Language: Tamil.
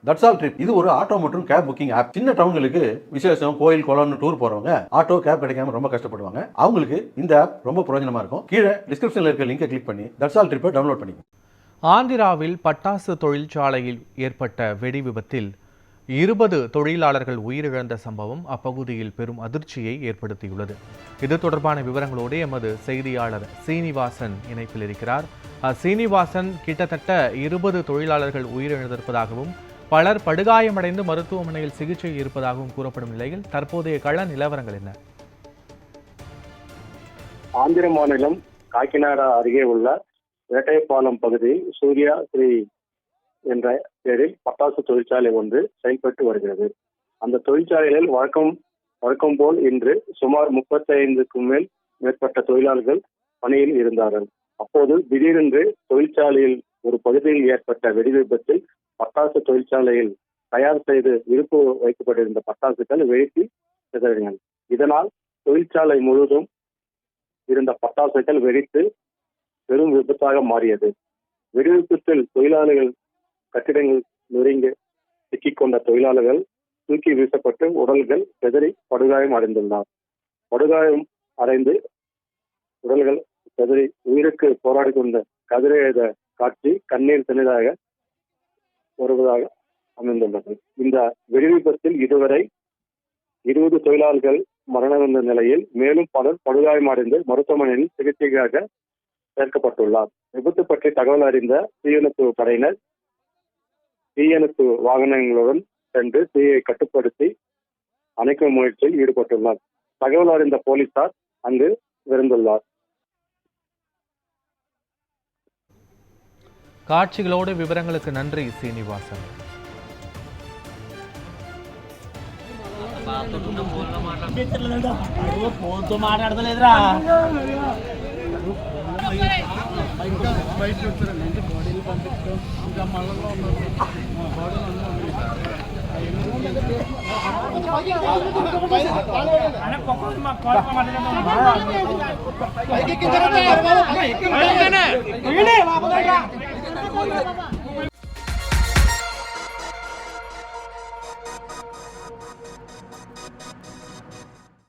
தட்ஸ் ஆல் ட்ரிப் இது ஒரு ஆட்டோ மற்றும் கேப் புக்கிங் ஆப். சின்ன டவுன்களுக்கு விசேஷம், கோயில், குளம்னு டூர் போறவங்க ஆட்டோ கேப் கிடைக்காம ரொம்ப கஷ்டப்படுவாங்க. அவங்களுக்கு இந்த ஆப் ரொம்ப பிரயோஜனமா இருக்கும். கீழே டிஸ்கிரிப்ஷன்ல இருக்க லிங்கை கிளிக் பண்ணி தட்ஸ் ஆல் ட்ரிப்பை டவுன்லோட் பண்ணிக்கோங்க. ஆந்திராவில் பட்டாசு தொழிற்சாலையில் ஏற்பட்ட வெடி விபத்தில் 20 தொழிலாளர்கள் உயிரிழந்த சம்பவம் அப்பகுதியில் பெரும் அதிர்ச்சியை ஏற்படுத்தியுள்ளது. இது தொடர்பான விவரங்களோடு எமது செய்தியாளர் சீனிவாசன் இணைப்பில் இருக்கிறார். சீனிவாசன், கிட்டத்தட்ட 20 தொழிலாளர்கள் உயிரிழந்திருப்பதாகவும் பலர் படுகாயமடைந்து மருத்துவமனையில் சிகிச்சை இருப்பதாகவும் கூறப்படும் நிலையில் தற்போதைய கள நிலவரங்கள் என்ன? ஆந்திர மாநிலம் காக்கிநாடா அருகே உள்ள வேட்டையப்பாலம் பகுதியில் சூர்யா ஸ்ரீ என்ற பெயரில் பட்டாசு தொழிற்சாலை ஒன்று செயல்பட்டு வருகிறது. அந்த தொழிற்சாலையில் வழக்கம் போல் இன்று சுமார் 35க்கும் மேற்பட்ட தொழிலாளர்கள் பணியில் இருந்தார்கள். அப்போது திடீரென்று தொழிற்சாலையில் ஒரு பகுதியில் ஏற்பட்ட வெடி விபத்தில் பட்டாசு தொழிற்சாலையில் தயார் செய்து இருப்பு வைக்கப்பட்டிருந்த பட்டாசுகள் வெடித்து சிதறின. இதனால் தொழிற்சாலை முழுவதும் இருந்த பட்டாசுகள் வெடித்து பெரும் விபத்தாக மாறியது. வெடிவிபத்தில் தொழிலாளர்கள் கட்டிடங்கள் நெருங்கி சிக்கிக்கொண்ட தொழிலாளர்கள் தூக்கி வீசப்பட்டு உடல்கள் சிதறி படுகாயம் அடைந்துள்ளார். படுகாயம் அடைந்து உடல்கள் சிதறி உயிருக்கு போராடி கொண்ட கதிரையத காட்சி கண்ணீர் திணறாக வருவதாக அமைந்துள்ளது. இந்த வெடிவிபத்தில் இதுவரை 20 தொழிலாளர்கள் மரணமடைந்த நிலையில் மேலும் பலர் படுகாயமடைந்து மருத்துவமனையில் சிகிச்சைக்காக சேர்க்கப்பட்டுள்ளார். விபத்து பற்றி தகவல் அறிந்த தீயணைப்பு படையினர் தீயணைப்பு வாகனங்களுடன் சென்று தீயை கட்டுப்படுத்தி அணைக்கும் முயற்சியில் ஈடுபட்டுள்ளார். தகவல் அறிந்த போலீசார் அங்கு விரைந்துள்ளார். காட்சிகளோடு விவரங்களுக்கு நன்றி சீனிவாசன். Ini